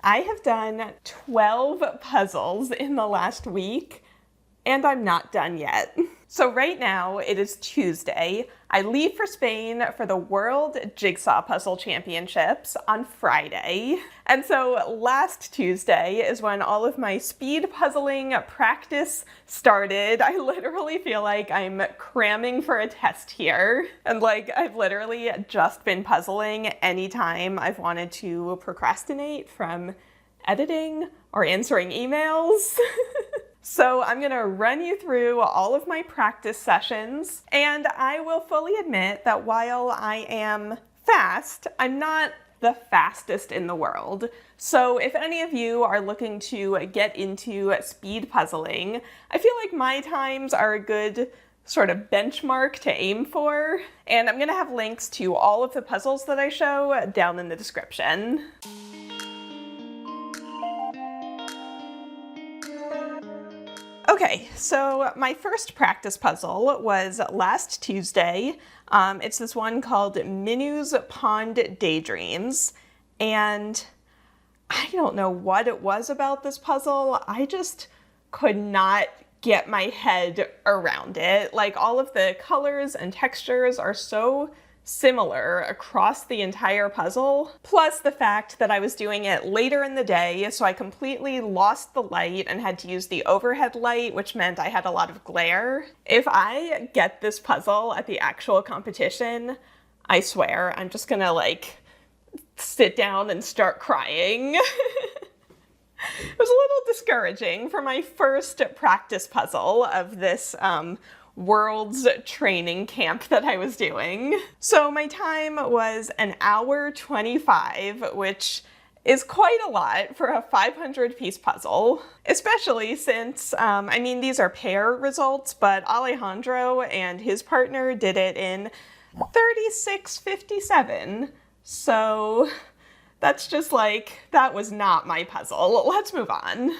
I have done 12 puzzles in the last week, and I'm not done yet. So right now it is Tuesday. I leave for Spain for the World Jigsaw Puzzle Championships on Friday. And so last Tuesday is when all of my speed puzzling practice started. I literally feel like I'm cramming for a test here. And I've literally just been puzzling anytime I've wanted to procrastinate from editing or answering emails. So I'm gonna run you through all of my practice sessions, and I will fully admit that while I am fast, I'm not the fastest in the world. So if any of you are looking to get into speed puzzling, I feel like my times are a good sort of benchmark to aim for, and I'm gonna have links to all of the puzzles that I show down in the description. Okay, so my first practice puzzle was last Tuesday. It's this one called Minu's Pond Daydreams, and I don't know what it was about this puzzle. I just could not get my head around it. All of the colors and textures are so similar across the entire puzzle, plus the fact that I was doing it later in the day, so I completely lost the light and had to use the overhead light, which meant I had a lot of glare. If I get this puzzle at the actual competition, I swear I'm just gonna sit down and start crying. It was a little discouraging for my first practice puzzle of this World's training camp that I was doing. So my time was 1 hour 25, which is quite a lot for a 500-piece puzzle, especially since, these are pair results, but Alejandro and his partner did it in 36:57. So that's just that was not my puzzle. Let's move on.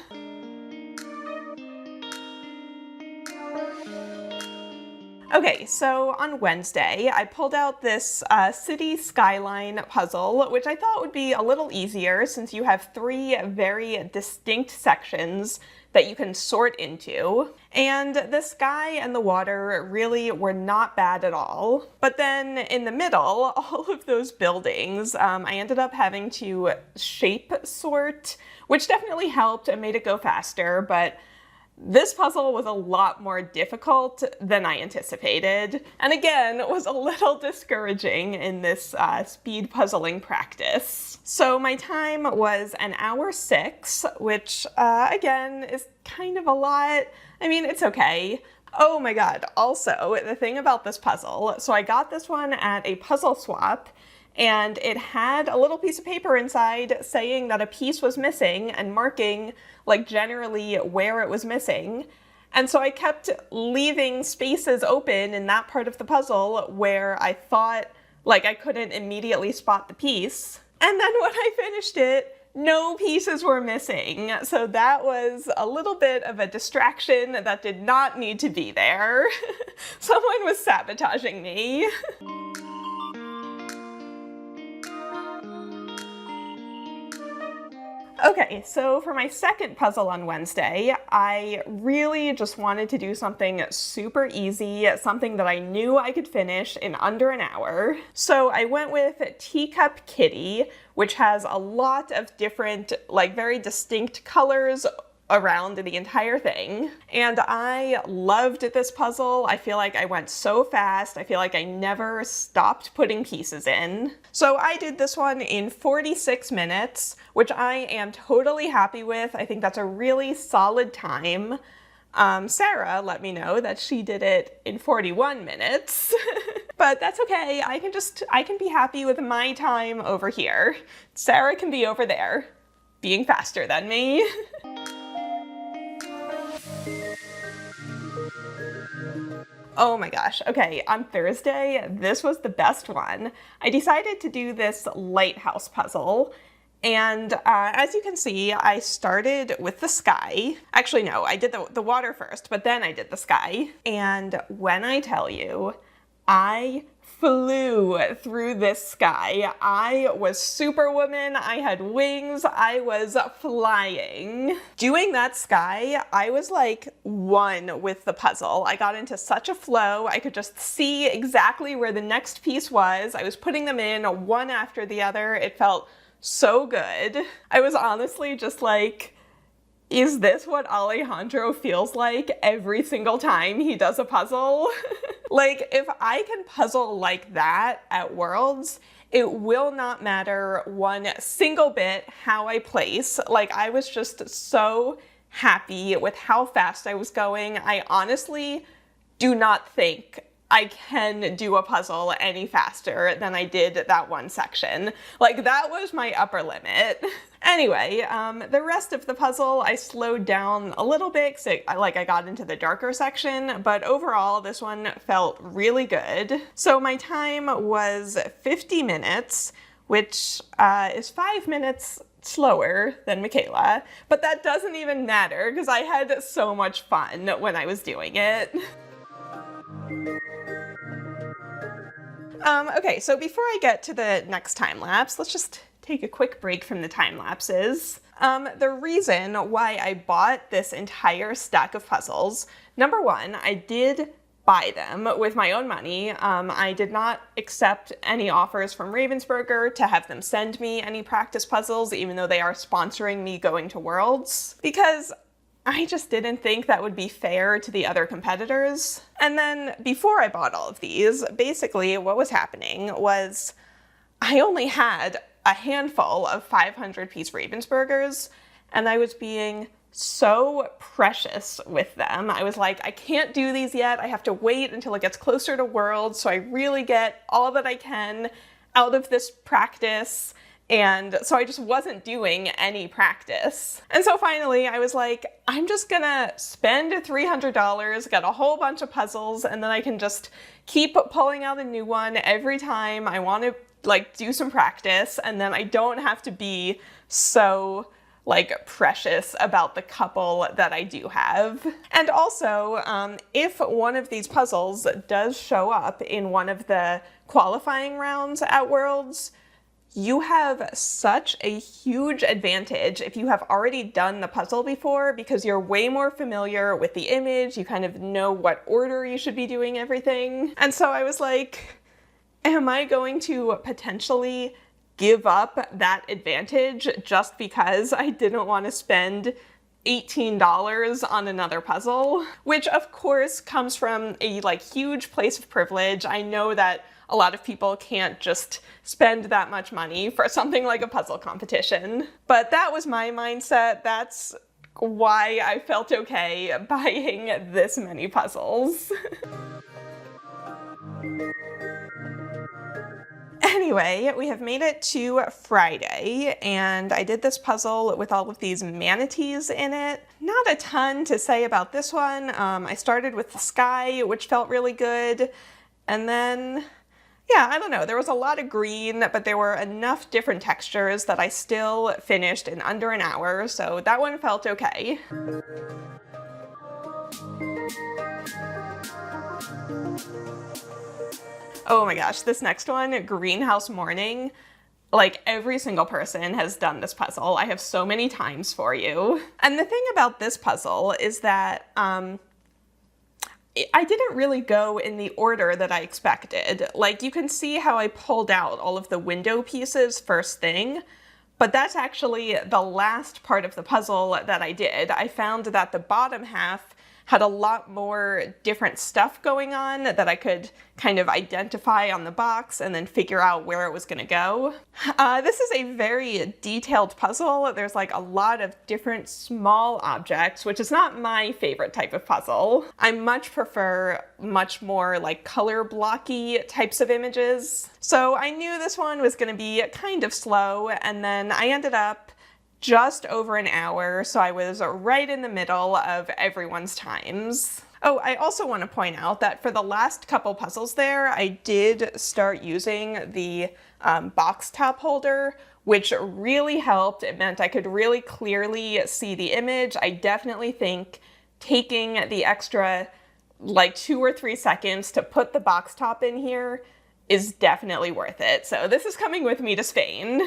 Okay, so on Wednesday, I pulled out this city skyline puzzle, which I thought would be a little easier since you have 3 very distinct sections that you can sort into. And the sky and the water really were not bad at all. But then in the middle, all of those buildings, I ended up having to shape sort, which definitely helped and made it go faster, but this puzzle was a lot more difficult than I anticipated, and again, was a little discouraging in this speed puzzling practice. So my time was 1 hour 6, which again is kind of a lot. It's okay. Oh my god, also, the thing about this puzzle, so I got this one at a puzzle swap, and it had a little piece of paper inside saying that a piece was missing and marking generally where it was missing. And so I kept leaving spaces open in that part of the puzzle where I thought I couldn't immediately spot the piece. And then when I finished it, no pieces were missing. So that was a little bit of a distraction that did not need to be there. Someone was sabotaging me. Okay, so for my second puzzle on Wednesday, I really just wanted to do something super easy, something that I knew I could finish in under an hour. So I went with Teacup Kitty, which has a lot of different, very distinct colors around the entire thing. And I loved this puzzle. I feel like I went so fast. I feel like I never stopped putting pieces in. So I did this one in 46 minutes, which I am totally happy with. I think that's a really solid time. Sarah let me know that she did it in 41 minutes, but that's okay. I can be happy with my time over here. Sarah can be over there, being faster than me. Oh my gosh, okay, on Thursday, this was the best one. I decided to do this lighthouse puzzle, and as you can see, I started with the sky. Actually, no, I did the water first, but then I did the sky. And when I tell you, I flew through this sky. I was Superwoman, I had wings, I was flying. Doing that sky, I was like one with the puzzle. I got into such a flow, I could just see exactly where the next piece was. I was putting them in one after the other. It felt so good. I was honestly just like, is this what Alejandro feels like every single time he does a puzzle? Like, if I can puzzle like that at Worlds, it will not matter one single bit how I place. Like, I was just so happy with how fast I was going. I honestly do not think I can do a puzzle any faster than I did that one section. Like, that was my upper limit. Anyway, the rest of the puzzle I slowed down a little bit because I got into the darker section, but overall this one felt really good. So my time was 50 minutes, which is 5 minutes slower than Michaela, but that doesn't even matter because I had so much fun when I was doing it. Okay, so before I get to the next time lapse, let's just take a quick break from the time lapses. The reason why I bought this entire stack of puzzles, number one, I did buy them with my own money. I did not accept any offers from Ravensburger to have them send me any practice puzzles, even though they are sponsoring me going to Worlds, because I just didn't think that would be fair to the other competitors. And then before I bought all of these, basically what was happening was I only had a handful of 500-piece Ravensburgers, and I was being so precious with them. I was like, I can't do these yet. I have to wait until it gets closer to Worlds so I really get all that I can out of this practice. And so I just wasn't doing any practice. And so finally I was like, I'm just gonna spend $300, get a whole bunch of puzzles, and then I can just keep pulling out a new one every time I want to like do some practice, and then I don't have to be so like precious about the couple that I do have. And also, if one of these puzzles does show up in one of the qualifying rounds at Worlds, you have such a huge advantage if you have already done the puzzle before, because you're way more familiar with the image, you kind of know what order you should be doing everything. And so I was like, am I going to potentially give up that advantage just because I didn't want to spend $18 on another puzzle? Which of course comes from a like huge place of privilege. I know that a lot of people can't just spend that much money for something like a puzzle competition. But that was my mindset. That's why I felt okay buying this many puzzles. Anyway, we have made it to Friday, and I did this puzzle with all of these manatees in it. Not a ton to say about this one. I started with the sky, which felt really good, and then, yeah, I don't know, there was a lot of green, but there were enough different textures that I still finished in under an hour, so that one felt okay. Oh my gosh, this next one, Greenhouse Morning, like every single person has done this puzzle. I have so many times for you. And the thing about this puzzle is that I didn't really go in the order that I expected. Like, you can see how I pulled out all of the window pieces first thing, but that's actually the last part of the puzzle that I did. I found that the bottom half had a lot more different stuff going on that I could kind of identify on the box and then figure out where it was gonna go. This is a very detailed puzzle. There's like a lot of different small objects, which is not my favorite type of puzzle. I much prefer much more like color blocky types of images. So I knew this one was gonna be kind of slow, and then I ended up just over an hour, so I was right in the middle of everyone's times. Oh, I also want to point out that for the last couple puzzles there, I did start using the box top holder, which really helped. It meant I could really clearly see the image. I definitely think taking the extra like 2 or 3 seconds to put the box top in here is definitely worth it. So this is coming with me to Spain.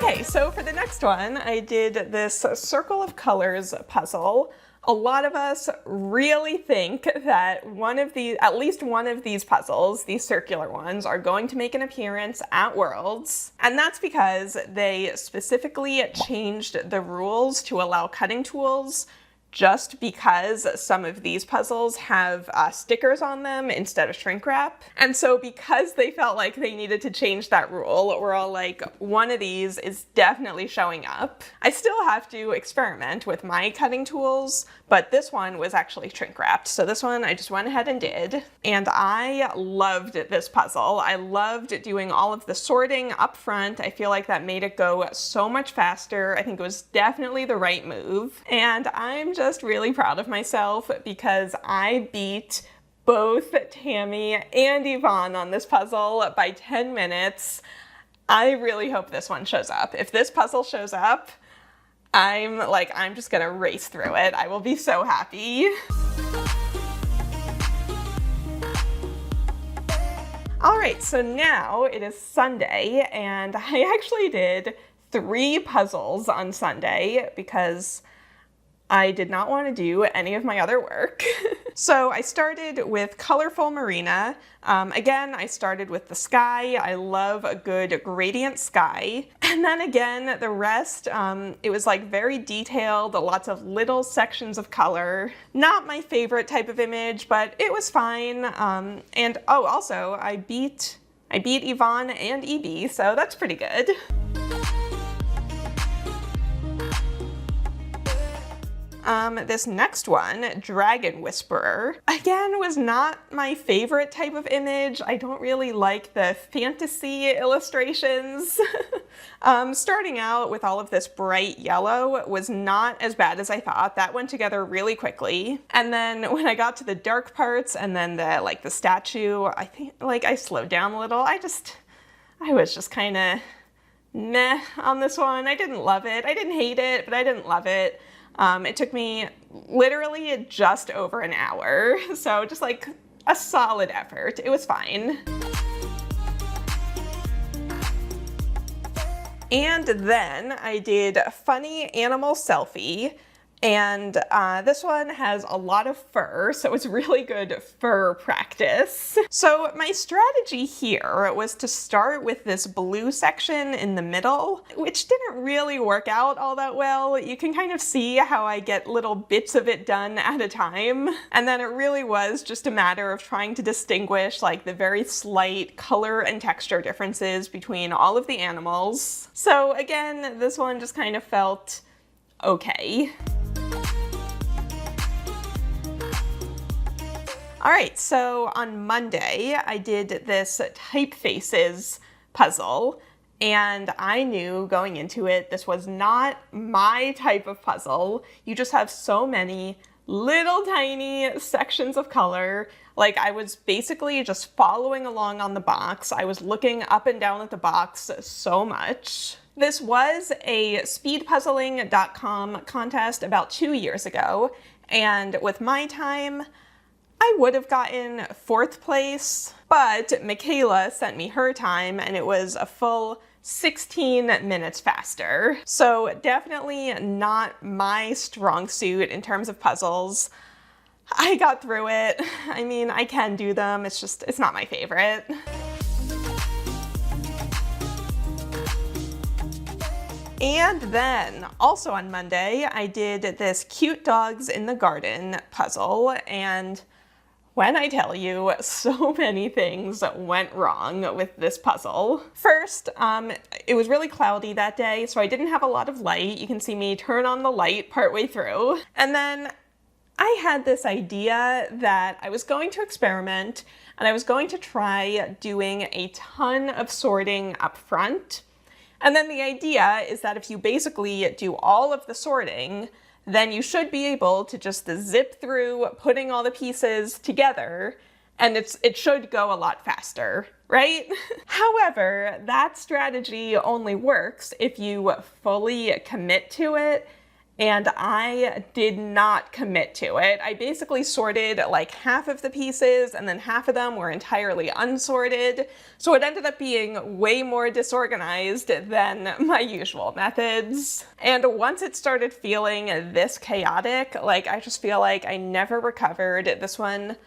Okay, so for the next one, I did this circle of colors puzzle. A lot of us really think that at least one of these puzzles, these circular ones, are going to make an appearance at Worlds. And that's because they specifically changed the rules to allow cutting tools, just because some of these puzzles have stickers on them instead of shrink wrap. And so because they felt like they needed to change that rule, we're all like, one of these is definitely showing up. I still have to experiment with my cutting tools, but this one was actually shrink wrapped. So this one I just went ahead and did. And I loved this puzzle. I loved doing all of the sorting up front. I feel like that made it go so much faster. I think it was definitely the right move. And I'm just really proud of myself because I beat both Tammy and Yvonne on this puzzle by 10 minutes. I really hope this one shows up. If this puzzle shows up, I'm just gonna race through it. I will be so happy. All right, so now it is Sunday, and I actually did 3 puzzles on Sunday because I did not want to do any of my other work. So I started with Colorful Marina. Again, I started with the sky. I love a good gradient sky. And then again, the rest, it was like very detailed, lots of little sections of color. Not my favorite type of image, but it was fine. And oh, also I beat Yvonne and EB, so that's pretty good. This next one, Dragon Whisperer, again was not my favorite type of image. I don't really like the fantasy illustrations. Starting out with all of this bright yellow was not as bad as I thought. That went together really quickly. And then when I got to the dark parts and then the statue, I think I slowed down a little. I was just kind of meh on this one. I didn't love it. I didn't hate it, but I didn't love it. It took me literally just over an hour, so just like a solid effort. It was fine. And then I did Funny Animal Selfie, and this one has a lot of fur, so it's really good fur practice. So my strategy here was to start with this blue section in the middle, which didn't really work out all that well. You can kind of see how I get little bits of it done at a time. And then it really was just a matter of trying to distinguish like the very slight color and texture differences between all of the animals. So again, this one just kind of felt okay. All right, so on Monday, I did this Typefaces puzzle, and I knew going into it, this was not my type of puzzle. You just have so many little tiny sections of color. Like I was basically just following along on the box. I was looking up and down at the box so much. This was a speedpuzzling.com contest about 2 years ago, and with my time, I would have gotten 4th place, but Michaela sent me her time and it was a full 16 minutes faster. So definitely not my strong suit in terms of puzzles. I got through it. I mean, I can do them, it's not my favorite. And then, also on Monday, I did this Cute Dogs in the Garden puzzle, and when I tell you, so many things went wrong with this puzzle. First, it was really cloudy that day, so I didn't have a lot of light. You can see me turn on the light partway through. And then I had this idea that I was going to experiment and I was going to try doing a ton of sorting up front. And then the idea is that if you basically do all of the sorting, then you should be able to just zip through putting all the pieces together, and it should go a lot faster, right? However, that strategy only works if you fully commit to it and I did not commit to it. I basically sorted like half of the pieces and then half of them were entirely unsorted. So it ended up being way more disorganized than my usual methods. And once it started feeling this chaotic, like I just feel like I never recovered. This one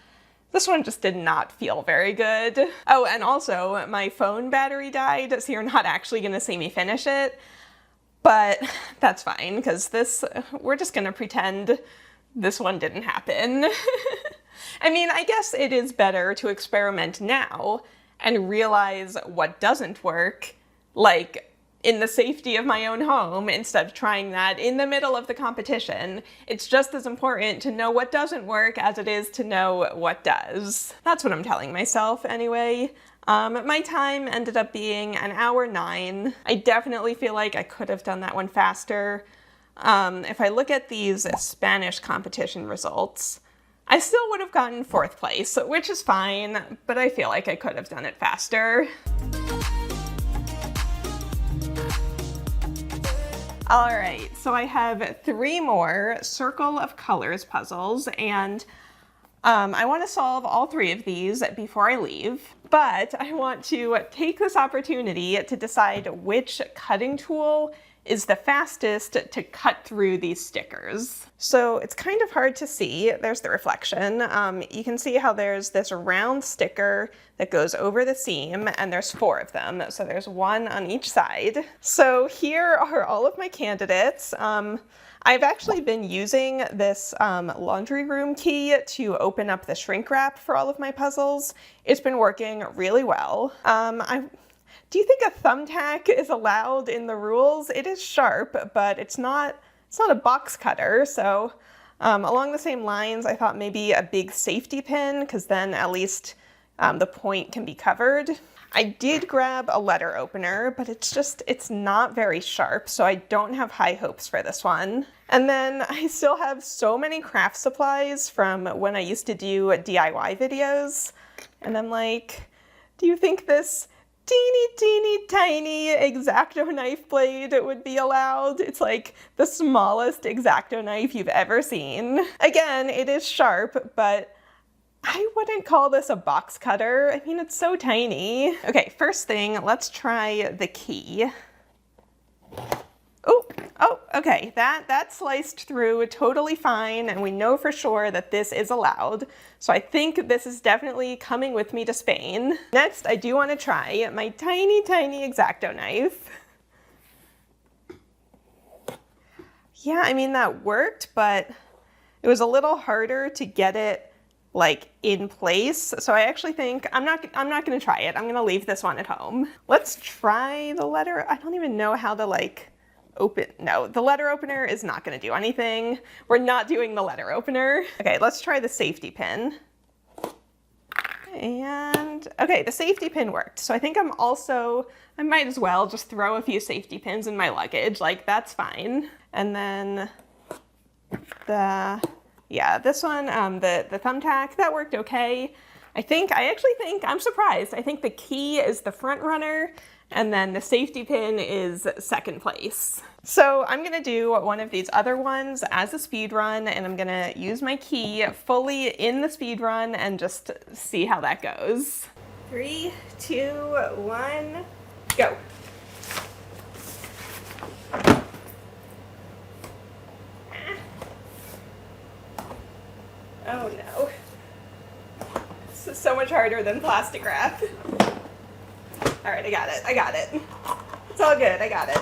just did not feel very good. Oh, and also my phone battery died, so you're not actually gonna see me finish it. But that's fine, because we're just gonna pretend this one didn't happen. I mean, I guess it is better to experiment now and realize what doesn't work, like in the safety of my own home, instead of trying that in the middle of the competition. It's just as important to know what doesn't work as it is to know what does. That's what I'm telling myself anyway. My time ended up being 1 hour 9. I definitely feel like I could have done that one faster. If I look at these Spanish competition results, I still would have gotten 4th place, which is fine, but I feel like I could have done it faster. All right, so I have 3 more Circle of Colors puzzles, and I want to solve all 3 of these before I leave, but I want to take this opportunity to decide which cutting tool is the fastest to cut through these stickers. So it's kind of hard to see. There's the reflection. You can see how there's this round sticker that goes over the seam, and there's 4 of them. So there's 1 on each side. So here are all of my candidates. I've actually been using this laundry room key to open up the shrink wrap for all of my puzzles. It's been working really well. Do you think a thumbtack is allowed in the rules? It is sharp, but it's not a box cutter. So along the same lines, I thought maybe a big safety pin, because then at least the point can be covered. I did grab a letter opener, but it's not very sharp, so I don't have high hopes for this one. And then I still have so many craft supplies from when I used to do DIY videos. And I'm like, do you think this teeny tiny X-Acto knife blade would be allowed? It's like the smallest X-Acto knife you've ever seen. Again, it is sharp, but I wouldn't call this a box cutter. I mean, it's so tiny. Okay, first thing, let's try the key. Oh, okay, that sliced through totally fine, and we know for sure that this is allowed. So I think this is definitely coming with me to Spain. Next, I do want to try my tiny X-Acto knife. Yeah, I mean, that worked, but it was a little harder to get it like in place. So I actually think I'm not gonna try it. I'm gonna leave this one at home. Let's try the letter. I don't even know how to like open. No, the letter opener is not gonna do anything. We're not doing the letter opener. Okay, let's try the safety pin. And okay, the safety pin worked. So I think I might as well just throw a few safety pins in my luggage. Like, that's fine. And then this one, the thumbtack, that worked okay. I actually think, I'm surprised. I think the key is the front runner, and then the safety pin is 2nd place. So I'm gonna do one of these other ones as a speed run, and I'm gonna use my key fully in the speed run and just see how that goes. 3, 2, 1, go. Oh no. This is so much harder than plastic wrap. All right, I got it. It's all good, I got it.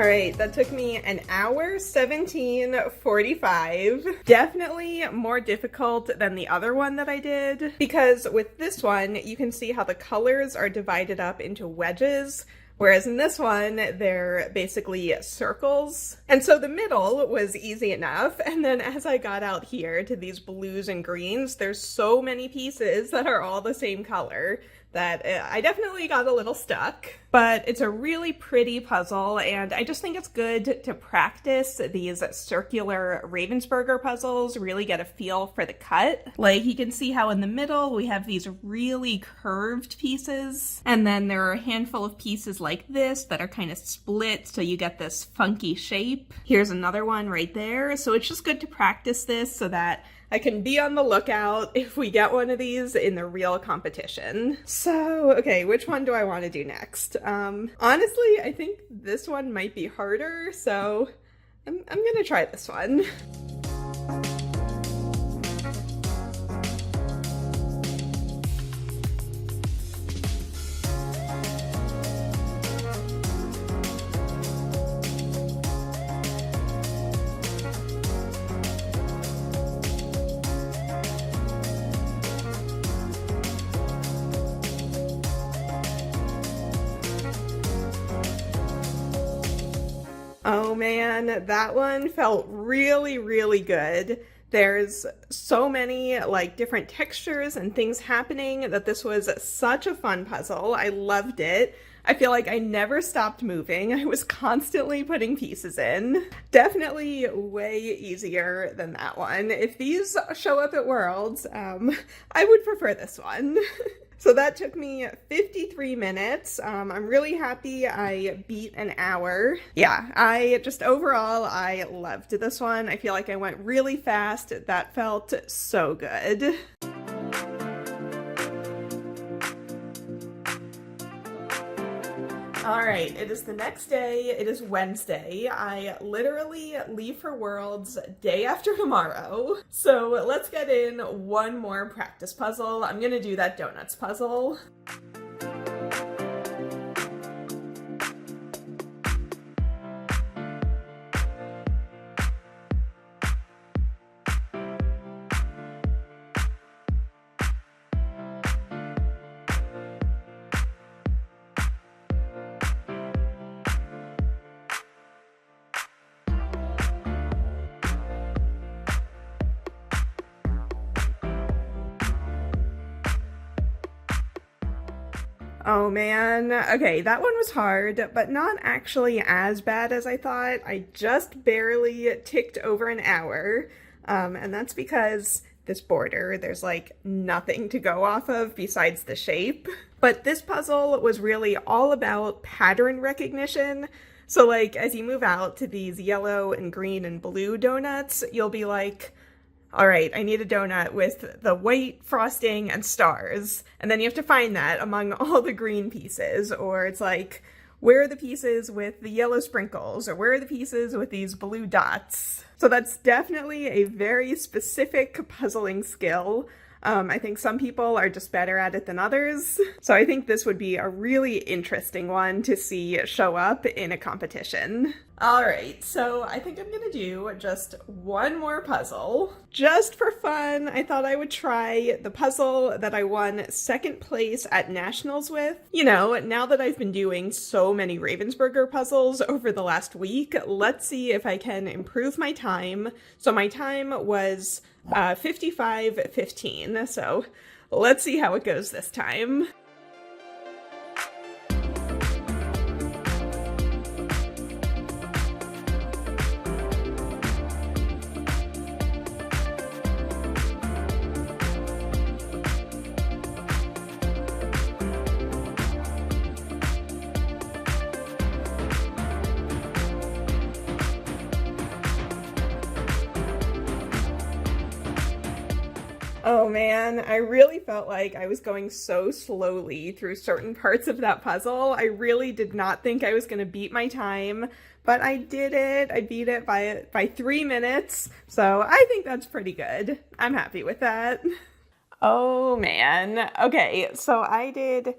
right, that took me an hour 17:45. Definitely more difficult than the other one that I did, because with this one, you can see how the colors are divided up into wedges, whereas in this one, they're basically circles. And so the middle was easy enough, and then as I got out here to these blues and greens, there's so many pieces that are all the same color that I definitely got a little stuck. But it's a really pretty puzzle, and I just think it's good to practice these circular Ravensburger puzzles, really get a feel for the cut. Like, you can see how in the middle we have these really curved pieces, and then there are a handful of pieces like this that are kind of split, so you get this funky shape. Here's another one right there. So it's just good to practice this so that I can be on the lookout if we get one of these in the real competition. So, okay, which one do I want to do next? Honestly, I think this one might be harder, so I'm gonna try this one. Oh man, that one felt really, really good. There's so many like different textures and things happening that this was such a fun puzzle. I loved it. I feel like I never stopped moving. I was constantly putting pieces in. Definitely way easier than that one. If these show up at Worlds, I would prefer this one. So that took me 53 minutes. I'm really happy I beat an hour. Yeah, overall, I loved this one. I feel like I went really fast. That felt so good. All right, it is the next day. It is Wednesday. I literally leave for Worlds day after tomorrow. So let's get in one more practice puzzle. I'm gonna do that donuts puzzle. Oh man, okay, that one was hard, but not actually as bad as I thought. I just barely ticked over an hour, and that's because this border, there's like nothing to go off of besides the shape. But this puzzle was really all about pattern recognition. So like, as you move out to these yellow and green and blue donuts, you'll be like, all right, I need a donut with the white frosting and stars. And then you have to find that among all the green pieces. Or it's like, where are the pieces with the yellow sprinkles? Or where are the pieces with these blue dots? So that's definitely a very specific puzzling skill. I think some people are just better at it than others. So I think this would be a really interesting one to see show up in a competition. All right, so I think I'm gonna do just one more puzzle. Just for fun, I thought I would try the puzzle that I won second place at Nationals with. You know, now that I've been doing so many Ravensburger puzzles over the last week, let's see if I can improve my time. So my time was 55:15, so let's see how it goes this time. Oh man, I really felt like I was going so slowly through certain parts of that puzzle. I really did not think I was going to beat my time, but I did it. I beat it by 3 minutes, so I think that's pretty good. I'm happy with that. Oh man. Okay, so I did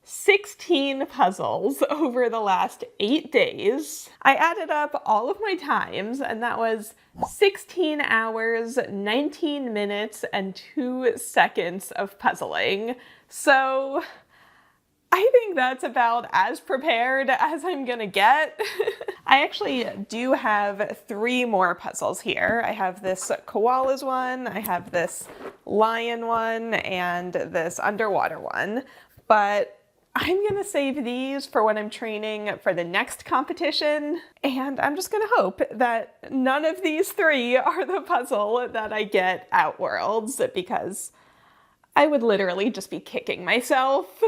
16 puzzles over the last 8 days. I added up all of my times, and that was 16 hours, 19 minutes, and 2 seconds of puzzling. So I think that's about as prepared as I'm gonna get. I actually do have 3 more puzzles here. I have this koalas one, I have this lion one, and this underwater one. But I'm gonna save these for when I'm training for the next competition, and I'm just gonna hope that none of these 3 are the puzzle that I get at Worlds, because I would literally just be kicking myself.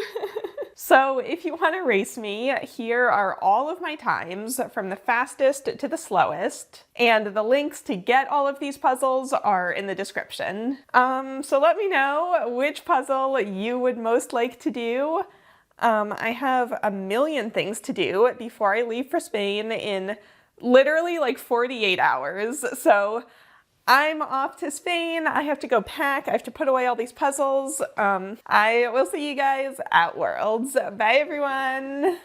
So if you want to race me, here are all of my times from the fastest to the slowest, and the links to get all of these puzzles are in the description. So let me know which puzzle you would most like to do. I have a million things to do before I leave for Spain in literally like 48 hours. So I'm off to Spain. I have to go pack. I have to put away all these puzzles. I will see you guys at Worlds. Bye, everyone.